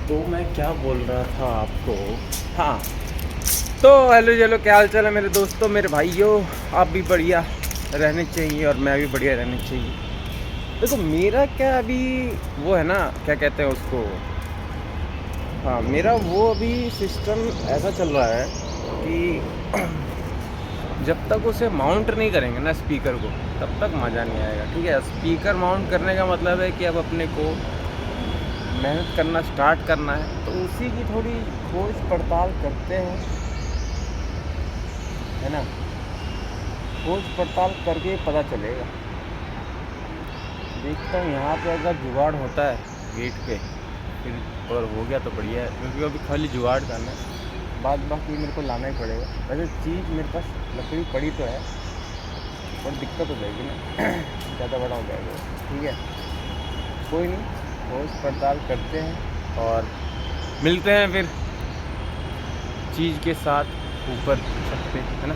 तो मैं क्या बोल रहा था आपको। हाँ, तो हेलो चलो, क्या हाल चाल है मेरे दोस्तों, मेरे भाइयों। आप भी बढ़िया रहने चाहिए और मैं भी बढ़िया रहने चाहिए। देखो मेरा क्या अभी वो है ना, क्या कहते हैं उसको। हाँ, मेरा वो अभी सिस्टम ऐसा चल रहा है कि जब तक उसे माउंट नहीं करेंगे ना स्पीकर को, तब तक मज़ा नहीं आएगा। ठीक है, स्पीकर माउंट करने का मतलब है कि अब अपने को मेहनत करना स्टार्ट करना है, तो उसी की थोड़ी खोज पड़ताल करते हैं, है ना। खोज पड़ताल करके पता चलेगा। देखता हूँ यहाँ पे अगर जुगाड़ होता है गेट पे फिर, और हो गया तो बढ़िया है, क्योंकि अभी खाली जुगाड़ करना है, बाद बाकी मेरे को लाना ही पड़ेगा। वैसे चीज़ मेरे पास लकड़ी पड़ी तो है, पर दिक्कत हो जाएगी ना ज़्यादा बड़ा हो जाएगा। ठीक है, कोई नहीं, खोज पड़ताल करते हैं और मिलते हैं फिर चीज़ के साथ ऊपर छत पे, है ना।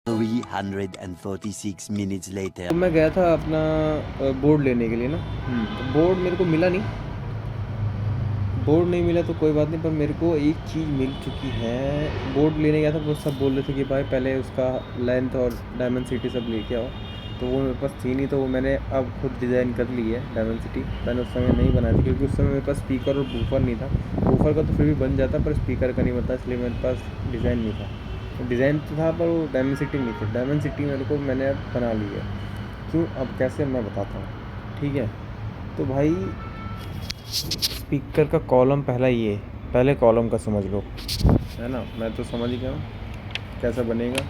$346 minutes later. तो मैं गया था अपना बोर्ड लेने के लिए ना। तो बोर्ड मेरे को मिला नहीं। बोर्ड नहीं मिला तो कोई बात नहीं, पर मेरे को एक चीज़ मिल चुकी है। बोर्ड लेने गया था, वो सब बोल रहे थे कि भाई पहले उसका लेंथ और डायमेंसिटी सब लेके आओ। तो वो मेरे पास थी नहीं, तो वो मैंने अब खुद डिज़ाइन कर ली है डायमेंसिटी। मैंने उस समय नहीं बनाई थी, क्योंकि उस समय मेरे पास स्पीकर और बूफर नहीं था। बूफर का तो फिर भी बन जाता, पर स्पीकर का नहीं बनता, इसलिए मेरे पास डिज़ाइन नहीं था। डिज़ाइन तो था पर वो डायमेंसिटी नहीं थी। डायमेंसिटी मेरे को मैंने अब बना ली है। क्यों, अब कैसे मैं बताता हूँ। ठीक है, तो भाई स्पीकर का कॉलम पहला ये, पहले कॉलम का समझ लो, है ना। मैं तो समझ ही गया हूँ कैसा बनेगा।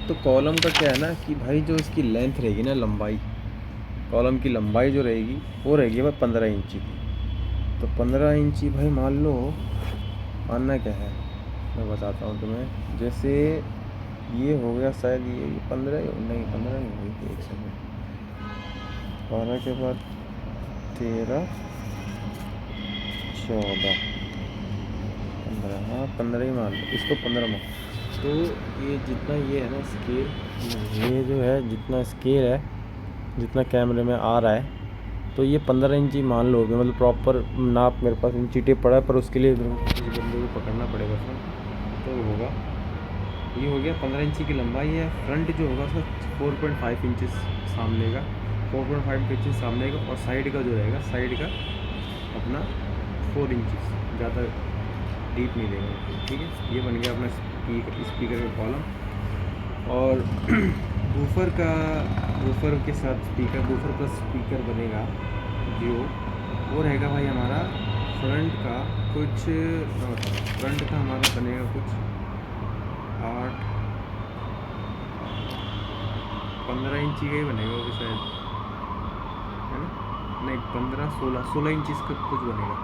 तो कॉलम का क्या है ना कि भाई जो इसकी लेंथ रहेगी ना, लंबाई, कॉलम की लंबाई जो रहेगी वो रहेगी भाई 15 इंची की। तो 15 इंची भाई मान लो, मानना क्या है मैं बताता हूँ तुम्हें। जैसे ये हो गया शायद, ये 15 नहीं, 15 नहीं हुई, एक सेकंड। 12 के बाद 13, 14, 15, हाँ 15 ही मान लो इसको, 15 मान। तो ये जितना ये है ना स्केल, ये जो है जितना स्केल है, जितना कैमरे में आ रहा है, तो ये 15 इंची मान लो। मतलब प्रॉपर नाप मेरे पास इंची टेप पड़ा है, पर उसके लिए इस बंदे को पकड़ना पड़ेगा फिर, तो होगा। ये हो गया 15 इंची की लंबाई है। फ्रंट जो होगा उसका 4.5 इंचज़ सामने का, 4.5 इंचज़ सामने का, और साइड का जो रहेगा, साइड का अपना 4 इंचज़, ज़्यादा डीप नहीं देगा। ठीक है, ये बन गया अपना स्पीकर का कॉलम। और बूफर का, बूफर के साथ स्पीकर, बूफर प्लस स्पीकर बनेगा जो, वो रहेगा भाई हमारा फ्रंट का कुछ, मैं बताऊँ, फ्रंट का हमारा बनेगा कुछ 8, 15 इंची का ही बनेगा वो भी शायद, है ना। नहीं, 15, 16 इंची का कुछ बनेगा।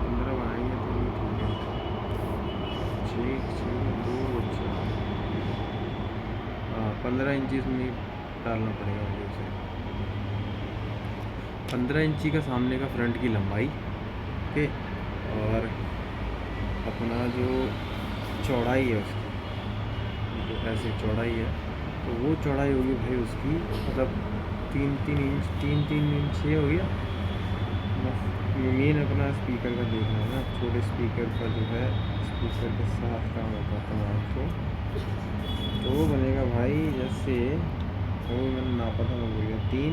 15 बनाएंगे तो ये ठीक है। 6, 6, 2, अच्छा, हाँ 15 इंची में डालना पड़ेगा मुझे उसे। 15 इंची का सामने का फ्रंट की लंबाई, ओके। और अपना जो चौड़ाई है उसकी, जो ऐसे चौड़ाई है, तो वो चौड़ाई होगी भाई उसकी, मतलब 3-3 इंच, 3-3 इंच ये हो गया। मेन अपना स्पीकर का देखना है ना, छोटे स्पीकर का जो है, स्पीकर के साथ का मैं बताता हूँ आपको। तो वो बनेगा भाई, जैसे वो मैंने नापा था, मैं भूल गया, 3,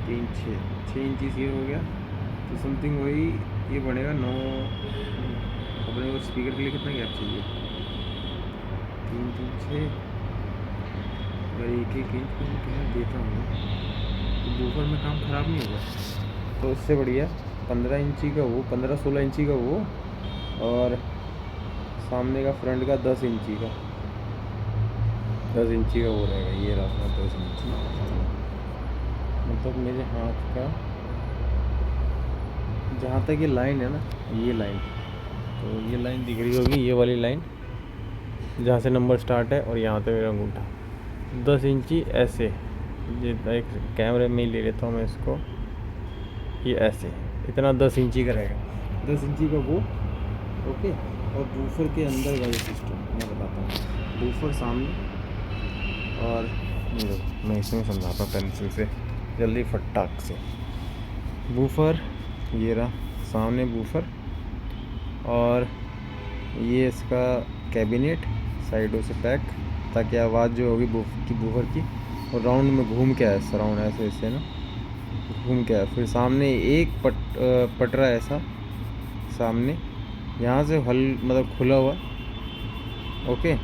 3, 6 इंची ये हो गया। तो समथिंग वही ये बनेगा 9, अपने को स्पीकर के लिए कितना गैप चाहिए? 3 3 6 और 1 इंच का मैं क्या देता हूँ तो बूफर में काम ख़राब नहीं होगा। तो इससे बढ़िया 15 इंची का वो, 15-16 इंची का वो, और सामने का फ्रंट का 10 इंची का, 10 इंची का वो रहेगा। ये रहा 10 इंची, मतलब मेरे हाथ का जहाँ तक ये लाइन है ना, ये लाइन, तो ये लाइन दिख रही होगी, ये वाली लाइन जहाँ से नंबर स्टार्ट है और यहाँ तक मेरा अंगूठा 10 इंची ऐसे। ये एक कैमरे में ही ले लेता हूँ मैं इसको, ये ऐसे इतना 10 इंची का रहेगा, 10 इंची का वो। ओके, और बूफर के अंदर का ये सिस्टम मैं बताता हूँ। बूफर सामने, और ये देखो मैं इसमें समझाता हूँ पेंसिल से जल्दी फटाक से। बूफर ये रहा सामने बूफर, और ये इसका कैबिनेट साइडों से पैक, ताकि आवाज़ जो होगी बूफर की और राउंड में घूम के आए, सराउंड ऐसे ऐसे ना घूम के आए। फिर सामने एक पटरा ऐसा सामने, यहाँ से मतलब खुला हुआ, ओके,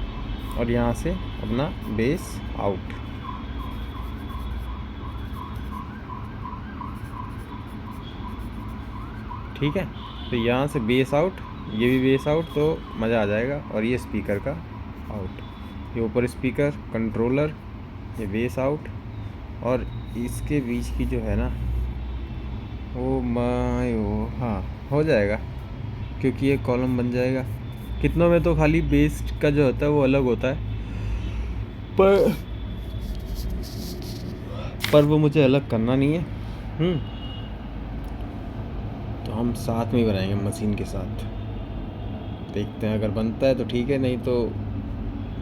और यहाँ से अपना बेस आउट। ठीक है, तो यहाँ से बेस आउट, ये भी बेस आउट, तो मज़ा आ जाएगा। और ये स्पीकर का आउट, ये ऊपर स्पीकर कंट्रोलर, ये बेस आउट, और इसके बीच की जो है ना वो हाँ हो जाएगा, क्योंकि ये कॉलम बन जाएगा। कितनों में तो खाली बेस का जो होता है वो अलग होता है, पर वो मुझे अलग करना नहीं है। तो हम साथ में ही बनाएंगे मशीन के साथ, देखते हैं अगर बनता है तो ठीक है, नहीं तो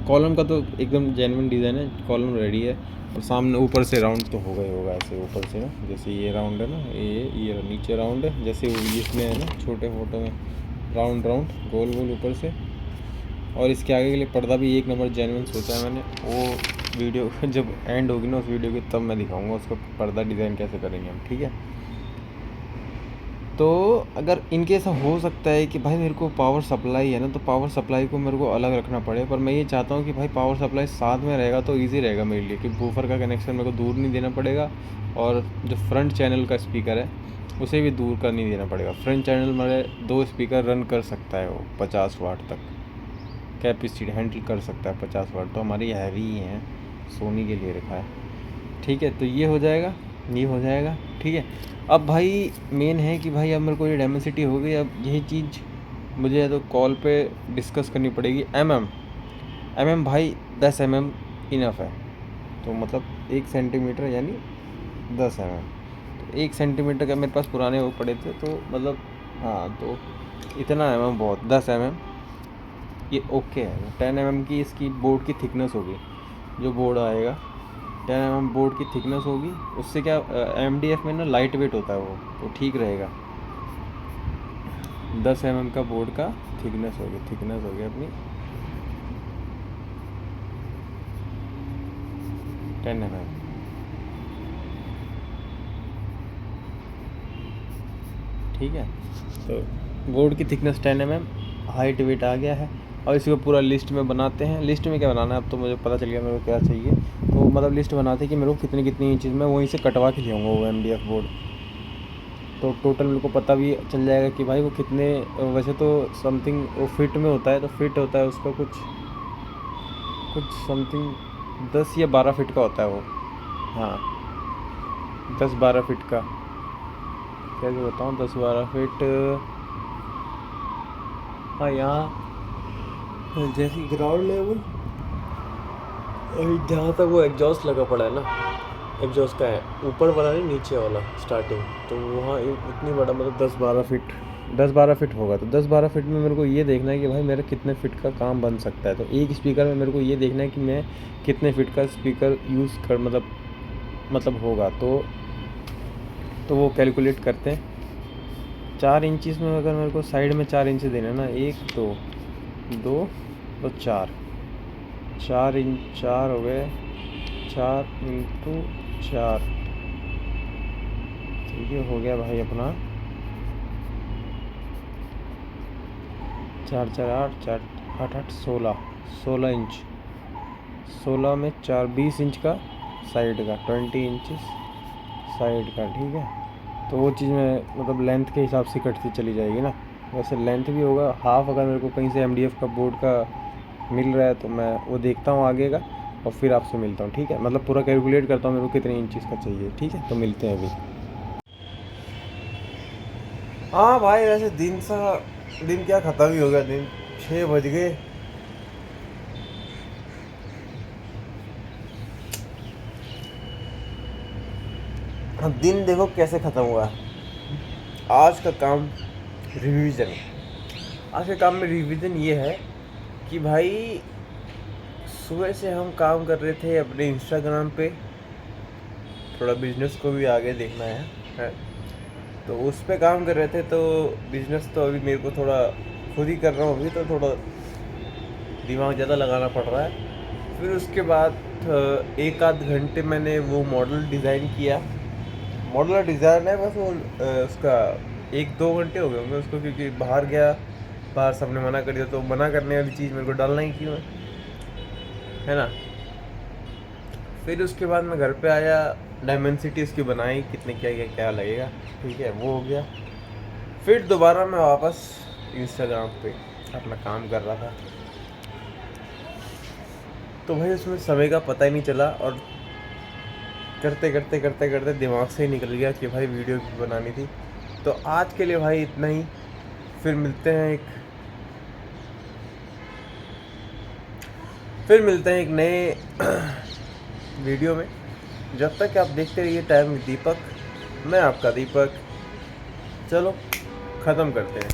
कॉलम का तो एकदम जेन्युइन डिज़ाइन है, कॉलम रेडी है। और सामने ऊपर से राउंड तो होगा ही होगा, ऐसे ऊपर से ना, जैसे ये राउंड है ना, ये नीचे राउंड है, जैसे इसमें है ना छोटे फोटो में राउंड गोल गोल ऊपर से। और इसके आगे के लिए पर्दा भी 1 नंबर जेन्युइन सोचा है मैंने। वो वीडियो जब एंड होगी ना उस वीडियो की, तब मैं दिखाऊंगा उसका पर्दा डिज़ाइन कैसे करेंगे हम, ठीक है। तो अगर इनके ऐसा हो सकता है कि भाई मेरे को पावर सप्लाई है ना, तो पावर सप्लाई को मेरे को अलग रखना पड़े, पर मैं ये चाहता हूँ कि भाई पावर सप्लाई साथ में रहेगा तो इजी रहेगा मेरे लिए, कि बूफर का कनेक्शन मेरे को दूर नहीं देना पड़ेगा, और जो फ्रंट चैनल का स्पीकर है उसे भी दूर का नहीं देना पड़ेगा। फ्रंट चैनल मेरे 2 स्पीकर रन कर सकता है, वो 50 वाट तक कैपेसिटी हैंडल कर सकता है। 50 वाट तो हमारी हैवी ही हैं, सोनी के लिए रखा है, ठीक है। तो ये हो जाएगा, ये हो जाएगा, ठीक है। अब भाई मेन है कि भाई अब मेरे को ये डेमेंसिटी हो गई, अब यही चीज़ मुझे तो कॉल पे डिस्कस करनी पड़ेगी। भाई 10 mm इनफ है, तो मतलब 1 सेंटीमीटर यानी 10 mm। तो 1 सेंटीमीटर का मेरे पास पुराने वो पड़े थे, तो मतलब हाँ, तो इतना mm बहुत, 10 mm ये ओके है। 10 mm की इसकी बोर्ड की थिकनेस होगी, जो बोर्ड आएगा 10 mm बोर्ड की थिकनेस होगी। उससे क्या MDF में ना लाइट वेट होता है वो, तो ठीक रहेगा। 10 mm का बोर्ड का थिकनेस होगी अपनी 10 mm। ठीक है, तो बोर्ड की थिकनेस 10 mm, हाइट वेट आ गया है। और इसको पूरा लिस्ट में बनाते हैं। लिस्ट में क्या बनाना है, अब तो मुझे पता चल गया मेरे को क्या चाहिए। तो मतलब लिस्ट बनाते हैं कि मेरे को कितनी इंचज़ में, वहीं से कटवा के ले आऊँगा वो MDF बोर्ड। तो टोटल मेरे को पता भी चल जाएगा कि भाई वो कितने, वैसे तो समथिंग वो फिट में होता है, तो फिट होता है उसका कुछ समथिंग 10 या 12 फिट का होता है वो। हाँ, 10-12 फिट का, कैसे बताऊँ, 10-12 फिट। हाँ, यहाँ जैसे ग्राउंड लेवल जहाँ तक वो एग्जॉस्ट लगा पड़ा है ना, एग्जॉस्ट का है ऊपर वाला नहीं, नीचे वाला स्टार्टिंग, तो वहाँ इतनी बड़ा मतलब 10-12 फिट होगा। तो 10-12 फिट में मेरे को ये देखना है कि भाई मेरा कितने फिट का काम बन सकता है। तो एक स्पीकर में मेरे को ये देखना है कि मैं कितने फिट का स्पीकर यूज़ कर मतलब होगा। तो वो कैलकुलेट करते हैं। 4 इंचज़ में अगर मेरे को साइड में 4 इंच देना ना, 1 2 तो 4 इंच, 4 हो गए, 4 × 4, तो ये हो गया भाई अपना 4 4 8 4 8 8 16 इंच, 16 में 4 20 इंच का साइड का, 20 इंचेस साइड का, ठीक है। तो वो चीज़ में मतलब लेंथ के हिसाब से कटती चली जाएगी ना। वैसे लेंथ भी होगा हाफ, अगर मेरे को कहीं से MDF का बोर्ड का मिल रहा है तो मैं वो देखता हूँ आगे का, और फिर आपसे मिलता हूँ, ठीक है। मतलब पूरा कैलकुलेट करता हूँ मेरे को कितने इंचेस का चाहिए, ठीक है। तो मिलते हैं अभी। हाँ भाई, वैसे दिन क्या ख़त्म ही हो गया, दिन 6 बज गए। हाँ, दिन देखो कैसे ख़त्म हुआ। आज का काम रिवीजन। आज के काम में रिवीजन ये है कि भाई सुबह से हम काम कर रहे थे अपने इंस्टाग्राम पे, थोड़ा बिजनेस को भी आगे देखना है। तो उस पे काम कर रहे थे। तो बिजनेस तो अभी मेरे को थोड़ा खुद ही कर रहा हूँ अभी, तो थोड़ा दिमाग ज़्यादा लगाना पड़ रहा है। फिर उसके बाद 1 आध घंटे मैंने वो मॉडल डिज़ाइन किया। मॉडल डिज़ाइन है बस वो उसका 1-2 घंटे हो गए होंगे उसको, क्योंकि बाहर गया, बाहर सबने मना कर दिया, तो मना करने वाली चीज़ मेरे को डालना ही क्यों है ना। फिर उसके बाद मैं घर पे आया, डायमेंसिटी उसकी बनाई, कितने क्या लगेगा, ठीक है, वो हो गया। फिर दोबारा मैं वापस इंस्टाग्राम पे अपना काम कर रहा था। तो भाई उसमें समय का पता ही नहीं चला, और करते दिमाग से ही निकल गया कि भाई वीडियो भी बनानी थी। तो आज के लिए भाई इतना ही। फिर मिलते हैं एक नए वीडियो में। जब तक आप देखते रहिए टाइम विद दीपक। मैं आपका दीपक। चलो ख़त्म करते हैं।